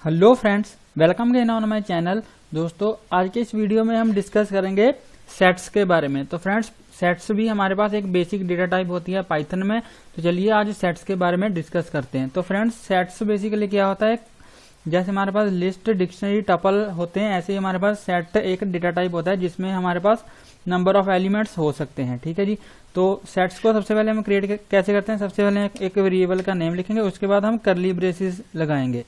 Hello friends, welcome again on my channel. दोस्तों, आज के इस वीडियो में हम डिस्कस करेंगे सेट्स के बारे में। तो फ्रेंड्स, सेट्स भी हमारे पास एक बेसिक डेटा टाइप होती है पाइथन में। तो चलिए आज सेट्स के बारे में डिस्कस करते हैं। तो फ्रेंड्स, सेट्स बेसिकली क्या होता है, जैसे हमारे पास लिस्ट, डिक्शनरी, टपल होते हैं, ऐसे ही हमारे पास सेट एक डेटा टाइप होता है जिसमें हमारे पास नंबर ऑफ एलिमेंट्स हो सकते हैं। ठीक है जी। तो सेट्स को सबसे पहले हम क्रिएट कैसे करते हैं, सबसे पहले एक वेरिएबल का नेम लिखेंगे, उसके बाद हम कर्ली ब्रेसेस लगाएंगे।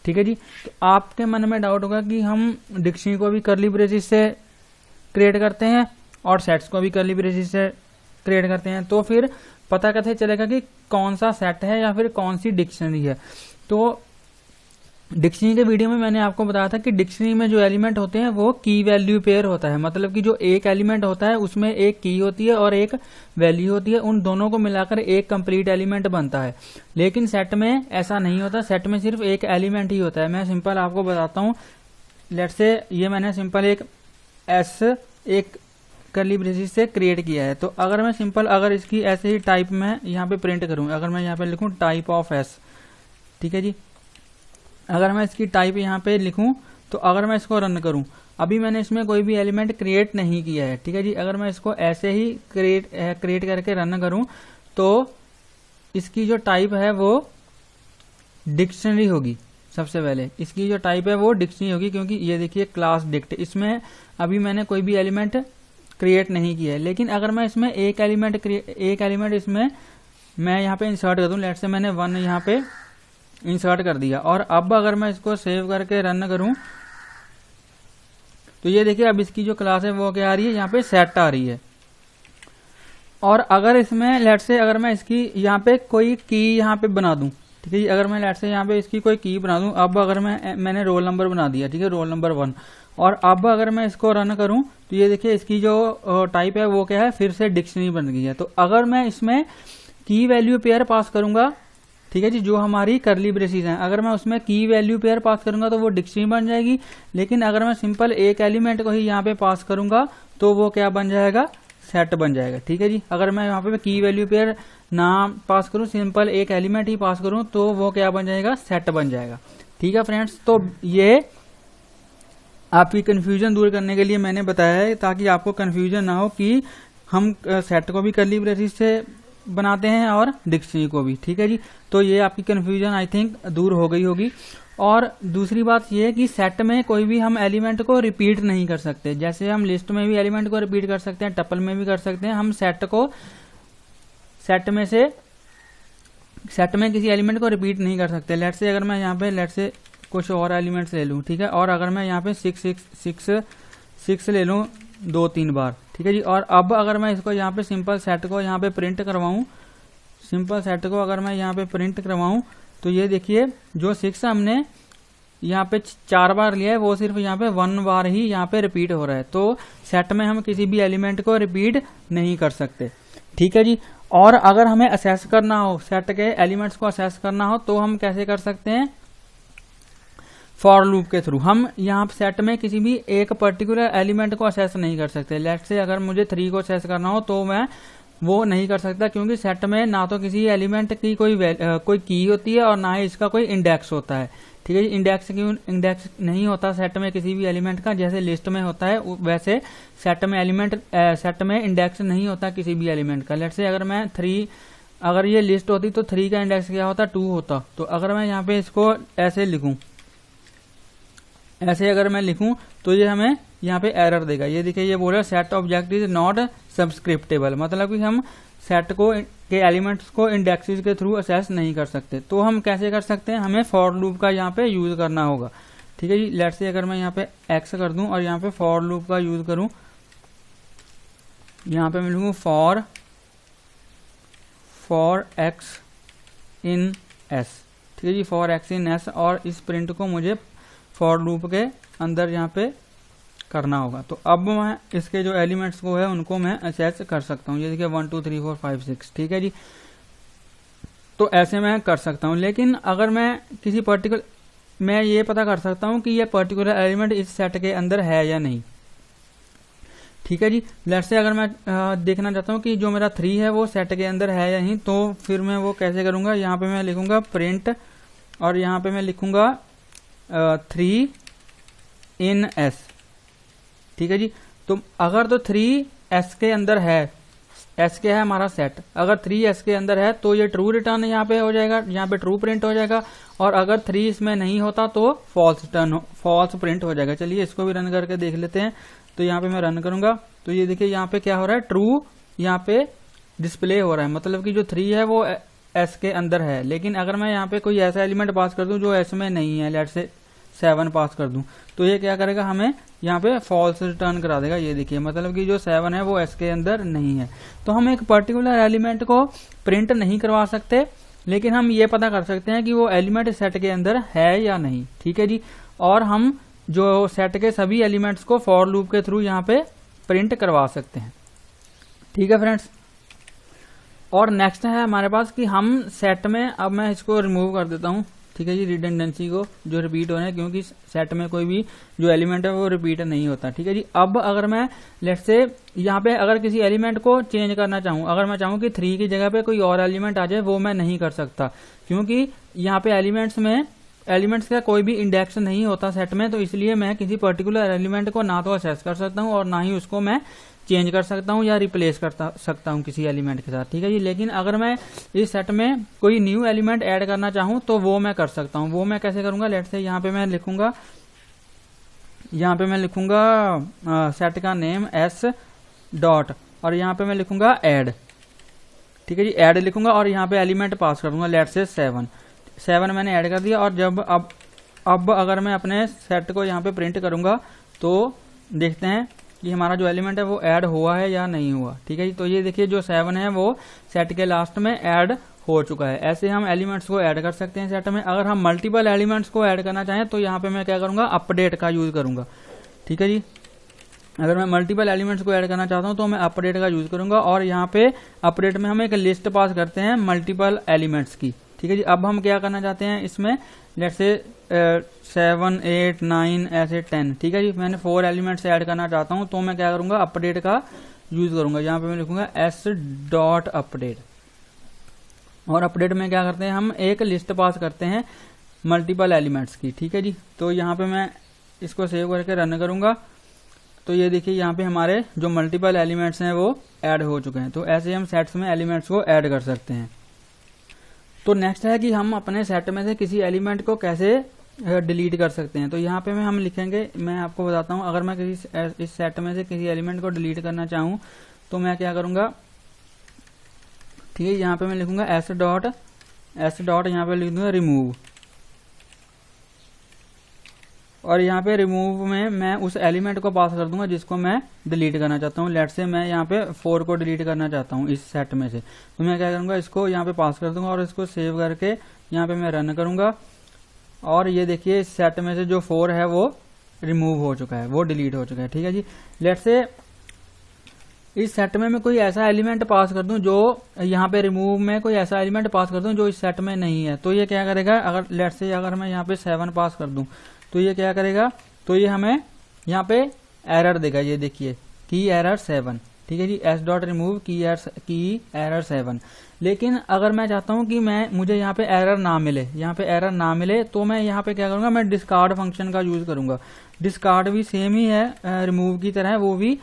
ठीक है जी। तो आपके मन में डाउट होगा कि हम डिक्शनरी को भी कर्ली ब्रेसेस से क्रिएट करते हैं और सेट्स को भी कर्ली ब्रेसेस से क्रिएट करते हैं, तो फिर पता कैसे चलेगा कि कौन सा सेट है या फिर कौन सी डिक्शनरी है। तो डिक्शनरी के वीडियो में मैंने आपको बताया था कि डिक्शनरी में जो एलिमेंट होते हैं वो की वैल्यू पेयर होता है। मतलब कि जो एक एलिमेंट होता है उसमें एक की होती है और एक वैल्यू होती है, उन दोनों को मिलाकर एक कंप्लीट एलिमेंट बनता है। लेकिन सेट में ऐसा नहीं होता, सेट में सिर्फ एक एलिमेंट ही होता है। मैं सिंपल आपको बताता हूँ। लेट्स से ये मैंने सिंपल एक कर्ली ब्रेसेस से क्रिएट किया है। तो अगर मैं सिंपल अगर इसकी ऐसे ही टाइप में यहाँ पे प्रिंट करूँ, अगर मैं यहाँ पे लिखूँ टाइप ऑफ एस, ठीक है जी। अगर मैं इसकी टाइप यहाँ पे लिखूं, तो अगर मैं इसको रन करूं, अभी मैंने इसमें कोई भी एलिमेंट क्रिएट नहीं किया है। ठीक है जी। अगर मैं इसको ऐसे ही क्रिएट करके रन करूं, तो इसकी जो टाइप है वो डिक्शनरी होगी। सबसे पहले इसकी जो टाइप है वो डिक्शनरी होगी, क्योंकि ये देखिए क्लास डिक्ट, इसमें अभी मैंने कोई भी एलिमेंट क्रिएट नहीं किया है। लेकिन अगर मैं इसमें एक एलिमेंट इसमें मैं यहाँ पे इंसर्ट कर दूं, लेट से मैंने 1 यहाँ पे इंसर्ट कर दिया, और अब अगर मैं इसको सेव करके रन करूं, तो ये देखिए अब इसकी जो क्लास है वो क्या आ रही है, यहाँ पे सेट आ रही है। और अगर इसमें लेट से अगर मैं इसकी यहाँ पे कोई की यहाँ पे बना दूं, ठीक है जी। अगर मैं लेट से यहाँ पे इसकी कोई की बना दूं, अब अगर मैंने रोल नंबर बना दिया, ठीक है, रोल नंबर 1, और अब अगर मैं इसको रन करूं, तो ये देखिए इसकी जो टाइप है वो क्या है, फिर से डिक्शनरी बन गई है। तो अगर मैं इसमें की वैल्यू पेयर पास करूंगा, ठीक है जी, जो हमारी कर्ली ब्रेसेस हैं, अगर मैं उसमें की वैल्यू पेयर पास करूंगा तो वो डिक्शनरी बन जाएगी। लेकिन अगर मैं सिंपल एक एलिमेंट को ही यहाँ पे पास करूंगा तो वो क्या बन जाएगा, सेट बन जाएगा। ठीक है जी। अगर मैं यहाँ पे की वैल्यू पेयर ना पास करूं, सिंपल एक एलिमेंट ही पास करूं, तो वो क्या बन जाएगा, सेट बन जाएगा। ठीक है फ्रेंड्स, तो ये आपकी कंफ्यूजन दूर करने के लिए मैंने बताया है, ताकि आपको कंफ्यूजन ना हो कि हम सेट को भी कर्ली ब्रेसेस से बनाते हैं और डिक्शनरी को भी। ठीक है जी। तो ये आपकी कंफ्यूजन आई थिंक दूर हो गई होगी। और दूसरी बात ये है कि सेट में कोई भी हम एलिमेंट को रिपीट नहीं कर सकते। जैसे हम लिस्ट में भी एलिमेंट को रिपीट कर सकते हैं, टपल में भी कर सकते हैं, हम सेट में किसी एलिमेंट को रिपीट नहीं कर सकते। लेट से अगर मैं यहाँ पे लेट से कुछ और एलिमेंट्स ले लूँ, ठीक है, और अगर मैं यहाँ पे 6 ले लूँ 2-3 बार, ठीक है जी। और अब अगर मैं इसको यहाँ पे सिंपल सेट को यहाँ पे प्रिंट करवाऊं, सिंपल सेट को अगर मैं यहाँ पे प्रिंट करवाऊं, तो ये देखिए जो 6 हमने यहाँ पे 4 बार लिया है, वो सिर्फ यहाँ पे 1 बार ही यहाँ पे रिपीट हो रहा है। तो सेट में हम किसी भी एलिमेंट को रिपीट नहीं कर सकते। ठीक है जी। और अगर हमें असेस करना हो, सेट के एलिमेंट्स को असेस करना हो, तो हम कैसे कर सकते हैं, फॉर लूप के थ्रू। हम यहाँ सेट में किसी भी एक पर्टिकुलर एलिमेंट को असेस नहीं कर सकते। लेट से अगर मुझे 3 को असेस करना हो तो मैं वो नहीं कर सकता, क्योंकि सेट में ना तो किसी एलिमेंट की कोई की होती है और ना ही इसका कोई इंडेक्स होता है। ठीक है जी। इंडेक्स नहीं होता सेट में किसी भी एलिमेंट का, जैसे लिस्ट में होता है, वैसे सेट में इंडेक्स नहीं होता किसी भी एलिमेंट का। लेट से अगर ये लिस्ट होती तो 3 का इंडेक्स क्या होता, 2 होता। तो अगर मैं यहाँ पे इसको ऐसे अगर मैं लिखूं, तो ये हमें यहाँ पे एरर देगा। ये देखिए ये बोल रहा है सेट ऑब्जेक्ट इज नॉट सब्सक्रिप्टेबल, मतलब कि हम सेट के एलिमेंट्स को इंडेक्सेस के थ्रू असेस नहीं कर सकते। तो हम कैसे कर सकते हैं, हमें फॉर लूप का यहाँ पे यूज करना होगा। ठीक है जी। लेट से अगर मैं यहाँ पे एक्स कर दूं और यहाँ पे फॉर लूप का यूज करूं, यहाँ पे मैं लिखूं फॉर एक्स इन एस, ठीक है जी, फॉर एक्स इन एस, और इस प्रिंट को मुझे फॉर लूप के अंदर यहाँ पे करना होगा। तो अब मैं इसके जो एलिमेंट्स को है उनको मैं असेस कर सकता हूँ। ये देखिए 1 2 3 4 5 6, ठीक है जी। तो ऐसे मैं कर सकता हूँ। लेकिन अगर मैं ये पता कर सकता हूँ कि ये पर्टिकुलर एलिमेंट इस सेट के अंदर है या नहीं। ठीक है जी। लेट से अगर मैं देखना चाहता हूँ कि जो मेरा 3 है वो सेट के अंदर है या नहीं, तो फिर मैं वो कैसे करूँगा, यहाँ पे मैं लिखूंगा प्रिंट, और यहाँ पे मैं लिखूंगा 3 इन S, ठीक है जी। तो अगर तो 3S के अंदर है, S के है हमारा सेट, अगर 3S के अंदर है तो ये ट्रू रिटर्न यहाँ पे हो जाएगा, यहाँ पे ट्रू प्रिंट हो जाएगा, और अगर 3 इसमें नहीं होता तो फॉल्स प्रिंट हो जाएगा। चलिए इसको भी रन करके देख लेते हैं। तो यहाँ पे मैं रन करूंगा तो ये देखिए यहाँ पे क्या हो रहा है, ट्रू यहाँ पे डिस्प्ले हो रहा है, मतलब कि जो 3 है वो S के अंदर है। लेकिन अगर मैं यहाँ पे कोई ऐसा एलिमेंट पास कर दूं जो S में नहीं है, लेट से 7 पास कर दूं, तो ये क्या करेगा, हमें यहाँ पे फॉल्स रिटर्न करा देगा। ये देखिए मतलब कि जो 7 है वो S के अंदर नहीं है। तो हम एक पर्टिकुलर एलिमेंट को प्रिंट नहीं करवा सकते, लेकिन हम ये पता कर सकते हैं कि वो एलिमेंट सेट के अंदर है या नहीं, ठीक है जी। और हम जो सेट के सभी एलिमेंट्स को फॉर लूप के थ्रू यहाँ पे प्रिंट करवा सकते हैं, ठीक है फ्रेंड्स। और नेक्स्ट है हमारे पास कि हम सेट में, अब मैं इसको रिमूव कर देता हूँ, ठीक है जी, रिडंडेंसी को जो रिपीट हो रहे हैं, क्योंकि सेट में कोई भी जो एलिमेंट है वो रिपीट नहीं होता, ठीक है जी। अब अगर मैं लेट्स से यहाँ पे अगर किसी एलिमेंट को चेंज करना चाहूँ, अगर मैं चाहूँ कि 3 की जगह पे कोई और एलिमेंट आ जाए, वो मैं नहीं कर सकता, क्योंकि यहाँ पे एलिमेंट्स का कोई भी इंडेक्स नहीं होता सेट में। तो इसलिए मैं किसी पर्टिकुलर एलिमेंट को ना तो असेस कर सकता हूँ और ना ही उसको मैं चेंज कर सकता हूँ या रिप्लेस कर सकता हूँ किसी एलिमेंट के साथ, ठीक है जी। लेकिन अगर मैं इस सेट में कोई न्यू एलिमेंट ऐड करना चाहूँ तो वो मैं कर सकता हूँ। वो मैं कैसे करूंगा, लेट्स से यहाँ पे मैं लिखूंगा सेट का नेम S डॉट, और यहाँ पे मैं लिखूंगा ऐड, ठीक है जी, ऐड लिखूंगा और यहाँ पे एलिमेंट पास करूंगा, लेट्स से 7 मैंने ऐड कर दिया। और जब अब अगर मैं अपने सेट को यहाँ पे प्रिंट करूंगा तो देखते हैं कि हमारा जो एलिमेंट है वो ऐड हुआ है या नहीं हुआ, ठीक है जी। तो ये देखिए जो 7 है वो सेट के लास्ट में ऐड हो चुका है। ऐसे हम एलिमेंट्स को ऐड कर सकते हैं सेट में। अगर हम मल्टीपल एलिमेंट्स को ऐड करना चाहें तो यहाँ पे मैं क्या करूंगा, अपडेट का यूज करूंगा, ठीक है जी। अगर मैं मल्टीपल एलिमेंट्स को ऐड करना चाहता हूं तो मैं अपडेट का यूज करूंगा, और यहाँ पे अपडेट में हम एक लिस्ट पास करते हैं मल्टीपल एलिमेंट्स की, ठीक है जी। अब हम क्या करना चाहते हैं इसमें, लेट्स से 7 8 9 ऐसे 10, ठीक है जी। मैंने 4 एलिमेंट्स ऐड करना चाहता हूं तो मैं क्या करूंगा, अपडेट का यूज करूंगा। यहाँ पे मैं लिखूंगा S डॉट अपडेट, और अपडेट में क्या करते हैं, हम एक लिस्ट पास करते हैं मल्टीपल एलिमेंट्स की, ठीक है जी। तो यहाँ पे मैं इसको सेव करके रन करूंगा तो ये देखिए यहाँ पे हमारे जो मल्टीपल एलिमेंट्स हैं वो ऐड हो चुके हैं। तो ऐसे हम सेट्स में एलिमेंट्स को ऐड कर सकते हैं। तो नेक्स्ट है कि हम अपने सेट में से किसी एलिमेंट को कैसे डिलीट कर सकते हैं। तो यहाँ पे हम लिखेंगे, मैं आपको बताता हूँ, अगर मैं इस सेट में से किसी एलिमेंट को डिलीट करना चाहूँ तो मैं क्या करूंगा, ठीक है। यहाँ पे मैं लिखूंगा S डॉट यहाँ पे लिख दूंगा रिमूव, और यहाँ पे रिमूव में मैं उस एलिमेंट को पास कर दूंगा जिसको मैं डिलीट करना चाहता हूँ। लेट्स से मैं यहाँ पे 4 को डिलीट करना चाहता हूँ इस सेट में से, तो मैं क्या करूंगा, इसको यहाँ पे पास कर दूंगा और इसको सेव करके यहाँ पे मैं रन करूंगा, और ये देखिए इस सेट में से जो 4 है वो रिमूव हो चुका है, वो डिलीट हो चुका है, ठीक है जी। लेट्स से इस सेट में मैं कोई ऐसा एलिमेंट पास कर दूं जो यहाँ पे रिमूव में कोई ऐसा एलिमेंट पास कर दूं जो इस सेट में नहीं है, तो ये क्या करेगा, अगर लेट्स से अगर मैं यहाँ पे 7 पास कर दूं तो ये क्या करेगा, तो ये हमें यहाँ पे एरर देगा। ये देखिए की एरर 7, ठीक है जी, S डॉट रिमूव की एरर 7। लेकिन अगर मैं चाहता हूं कि मुझे यहाँ पे एरर ना मिले, तो मैं यहाँ पे क्या करूंगा, मैं डिस्कार्ड फंक्शन का यूज करूंगा। डिस्कार्ड भी सेम ही है रिमूव की तरह, वो भी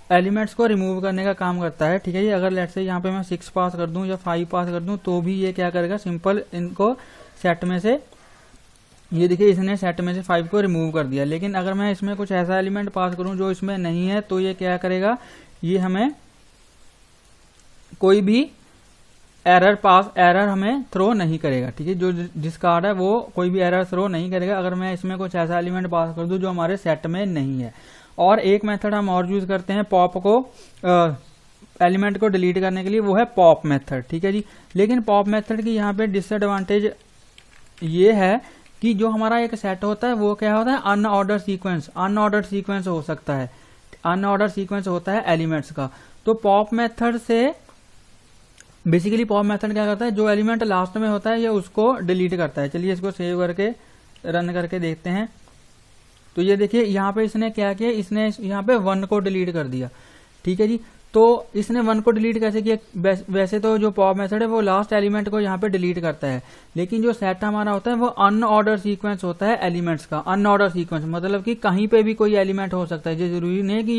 एलिमेंट्स को रिमूव करने का काम करता है, ठीक है जी। अगर लेट्स से यहाँ पे मैं 6 पास कर दूं या 5 पास कर दूं तो भी ये क्या करेगा, सिंपल इनको सेट में से, ये देखिए इसने सेट में से 5 को रिमूव कर दिया। लेकिन अगर मैं इसमें कुछ ऐसा एलिमेंट पास करूं जो इसमें नहीं है तो ये क्या करेगा, ये हमें कोई भी एरर हमें थ्रो नहीं करेगा, ठीक है। जो डिस्कार्ड है वो कोई भी एरर थ्रो नहीं करेगा अगर मैं इसमें कुछ ऐसा एलिमेंट पास कर दूं जो हमारे सेट में नहीं है। और एक मेथड हम और यूज करते हैं पॉप को एलिमेंट को डिलीट करने के लिए, वो है पॉप मेथड, ठीक है जी। लेकिन पॉप मेथड की यहाँ पे डिसएडवांटेज ये है कि जो हमारा एक सेट होता है वो क्या होता है, अनऑर्डर्ड सीक्वेंस हो सकता है, अनऑर्डर्ड सीक्वेंस होता है एलिमेंट्स का। तो पॉप मेथड से बेसिकली पॉप मेथड क्या करता है, जो एलिमेंट लास्ट में होता है ये उसको डिलीट करता है। चलिए इसको सेव करके रन करके देखते हैं। तो ये देखिए यहाँ पे इसने क्या किया, इसने यहाँ पे 1 को डिलीट कर दिया, ठीक है जी। तो इसने 1 को डिलीट कैसे किया? वैसे तो जो पॉप मेथड है वो लास्ट एलिमेंट को यहाँ पे डिलीट करता है, लेकिन जो सेट हमारा होता है वो अनऑर्डर सीक्वेंस होता है एलिमेंट्स का। अनऑर्डर सीक्वेंस मतलब कि कहीं पे भी कोई एलिमेंट हो सकता है, ये जरूरी नहीं है कि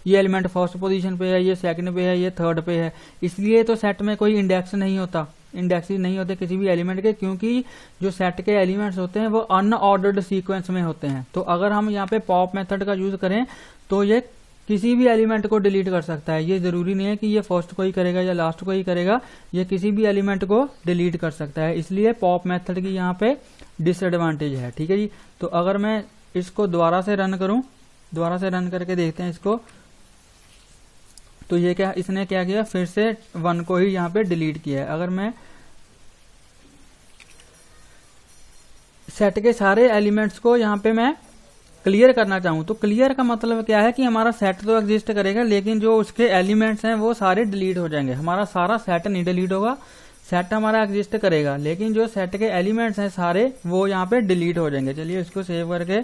ये एलिमेंट फर्स्ट पोजीशन पे है, ये सेकंड पे है, ये थर्ड पे है। इसलिए तो सेट में कोई इंडेक्स नहीं होता, इंडेक्सेस नहीं होते किसी भी एलिमेंट के, क्योंकि जो सेट के एलिमेंट्स होते हैं वो अनऑर्डर्ड सीक्वेंस में होते हैं। तो अगर हम यहाँ पे पॉप मेथड का यूज करें तो ये किसी भी एलिमेंट को डिलीट कर सकता है। ये जरूरी नहीं है कि ये फर्स्ट को ही करेगा या लास्ट को ही करेगा, ये किसी भी एलिमेंट को डिलीट कर सकता है। इसलिए पॉप मेथड की यहाँ पे डिसएडवांटेज है। ठीक है जी। तो अगर मैं इसको दोबारा से रन करूं, दोबारा से रन करके देखते हैं इसको, तो ये क्या, इसने क्या किया, फिर से 1 को ही यहाँ पे डिलीट किया है। अगर मैं सेट के सारे एलिमेंट्स को यहाँ पे मैं क्लियर करना चाहूं तो क्लियर का मतलब क्या है कि हमारा सेट तो एग्जिस्ट करेगा, लेकिन जो उसके एलिमेंट्स हैं वो सारे डिलीट हो जाएंगे। हमारा सारा सेट नहीं डिलीट होगा, सेट हमारा एग्जिस्ट करेगा, लेकिन जो सेट के एलिमेंट्स हैं सारे वो यहाँ पे डिलीट हो जाएंगे। चलिए इसको सेव करके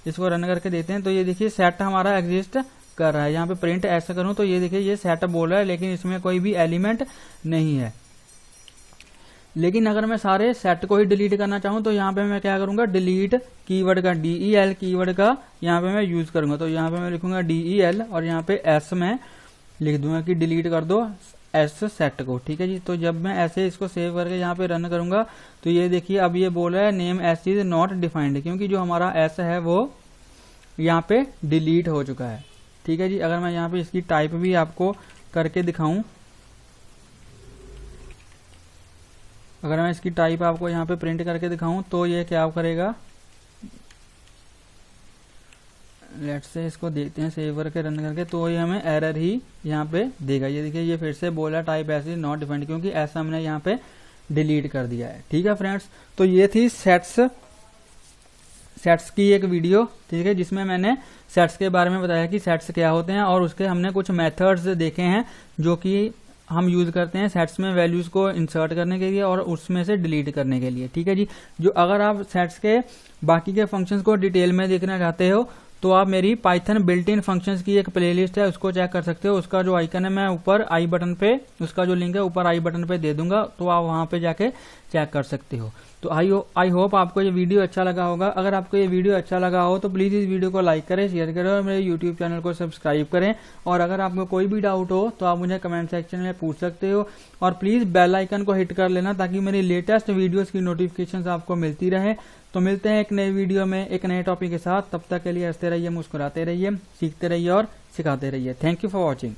इसको रन करके देते हैं। तो ये देखिए सेट हमारा एग्जिस्ट कर रहा है। यहाँ पे प्रिंट ऐसा करूं तो ये देखिए ये सेट बोल रहा है, लेकिन इसमें कोई भी एलिमेंट नहीं है। लेकिन अगर मैं सारे सेट को ही डिलीट करना चाहूं तो यहाँ पे मैं क्या करूंगा, डिलीट कीवर्ड का, DEL कीवर्ड का यहाँ पे मैं यूज करूंगा। तो यहाँ पे मैं लिखूंगा DEL और यहाँ पे S में लिख दूंगा कि डिलीट कर दो S सेट को। ठीक है जी। तो जब मैं ऐसे इसको सेव करके यहाँ पे रन करूंगा तो ये देखिए अब ये बोल रहा है name S is not defined, क्योंकि जो हमारा S है वो यहाँ पे डिलीट हो चुका है। ठीक है जी। अगर मैं यहाँ पे इसकी टाइप भी आपको करके दिखाऊं, अगर मैं इसकी टाइप आपको यहाँ पे प्रिंट करके दिखाऊं तो ये क्या करेगा, लेट्स से इसको देखते हैं सेव करके रन करके, तो ये हमें एरर ही यहाँ पे देगा। ये देखिए ये फिर से बोला type S is not defined, क्योंकि ऐसा हमने यहाँ पे डिलीट कर दिया है। ठीक है फ्रेंड्स, तो ये थी सेट्स की एक वीडियो, ठीक है, जिसमें मैंने सेट्स के बारे में बताया कि सेट्स क्या होते हैं और उसके हमने कुछ मेथड्स देखे हैं जो कि हम यूज करते हैं सेट्स में वैल्यूज को इंसर्ट करने के लिए और उसमें से डिलीट करने के लिए। ठीक है जी। जो अगर आप सेट्स के बाकी के फंक्शंस को डिटेल में देखना चाहते हो तो आप मेरी पाइथन बिल्ट इन फंक्शंस की एक प्लेलिस्ट है, उसको चेक कर सकते हो। उसका जो आइकन है मैं ऊपर आई बटन पे, उसका जो लिंक है ऊपर आई बटन पे दे दूंगा, तो आप वहां पे जाके चेक कर सकते हो। तो आई होप आपको ये वीडियो अच्छा लगा होगा। अगर आपको ये वीडियो अच्छा लगा हो तो प्लीज इस वीडियो को लाइक करें, शेयर करें और मेरे यूट्यूब चैनल को सब्सक्राइब करें। और अगर आपको कोई भी डाउट हो तो आप मुझे कमेंट सेक्शन में पूछ सकते हो और प्लीज बेल आइकन को हिट कर लेना ताकि मेरी लेटेस्ट वीडियोस की नोटिफिकेशंस आपको मिलती रहे। तो मिलते हैं एक नए वीडियो में एक नए टॉपिक के साथ। तब तक के लिए हंसते रहिए, मुस्कुराते रहिए, सीखते रहिए और सिखाते रहिए। Thank you for watching.